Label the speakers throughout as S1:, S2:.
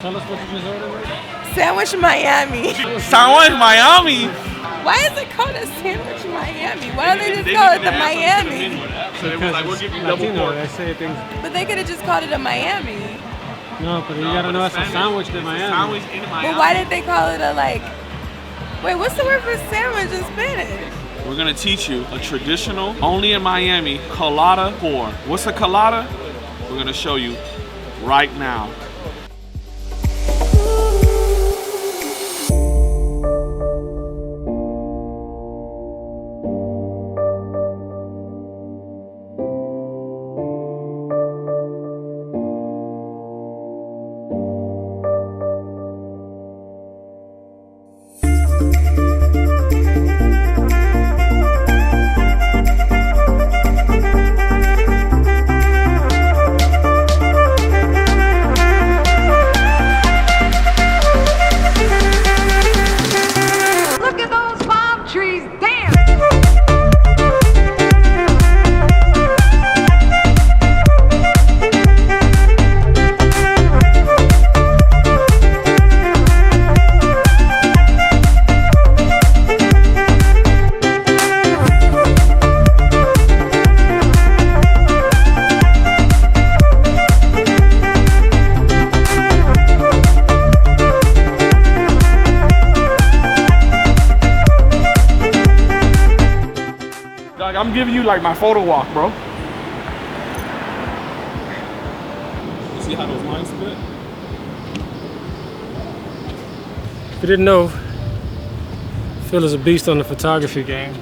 S1: Tell us what you just ordered.
S2: Sandwich Miami.
S3: Sandwich Miami?
S2: Why is it called a Sandwich Miami? Why don't they just call it the Miami?
S3: So they was like, we'll give you double pork.
S1: They say things.
S2: But they could have just called it a Miami.
S1: No, but you gotta know it's a sandwich in Miami.
S3: Sandwich in Miami.
S2: But why did they call it a wait, what's the word for sandwich in Spanish?
S3: We're gonna teach you a traditional, only in Miami, colada pour. What's a colada? We're gonna show you right now. I'm giving you like my photo walk, bro. You see how those lines split?
S1: If you didn't know, Phil is a beast on the photography game.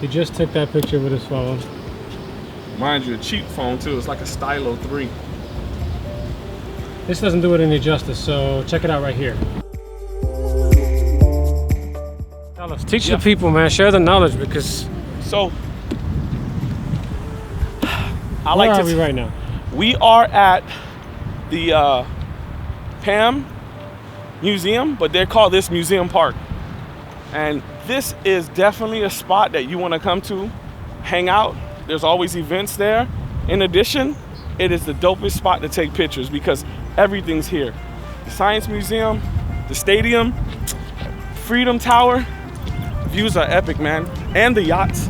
S1: He just took that picture with his phone.
S3: Mind you, a cheap phone too. It's like a Stylo 3.
S1: This doesn't do it any justice, so check it out right here. Tell us, teach the people, man. Share the knowledge because.
S3: So,
S1: Where are we right now?
S3: We are at the P.A.M. Museum, but they call this Museum Park. And this is definitely a spot that you want to come to, hang out. There's always events there. In addition, it is the dopest spot to take pictures because everything's here. The Science Museum, the stadium, Freedom Tower. Views are epic, man. And the yachts.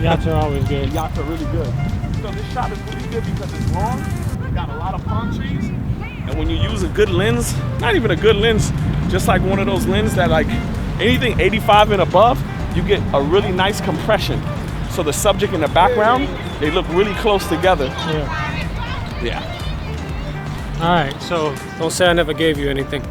S1: Yachts are always good.
S3: The yachts are really good. So this shot is really good because it's long. You got a lot of palm trees. And when you use a good lens, not even a good lens, just like one of those lenses that like anything 85 and above, you get a really nice compression. So the subject in the background, they look really close together.
S1: Yeah.
S3: Yeah.
S1: All right, so don't say I never gave you anything.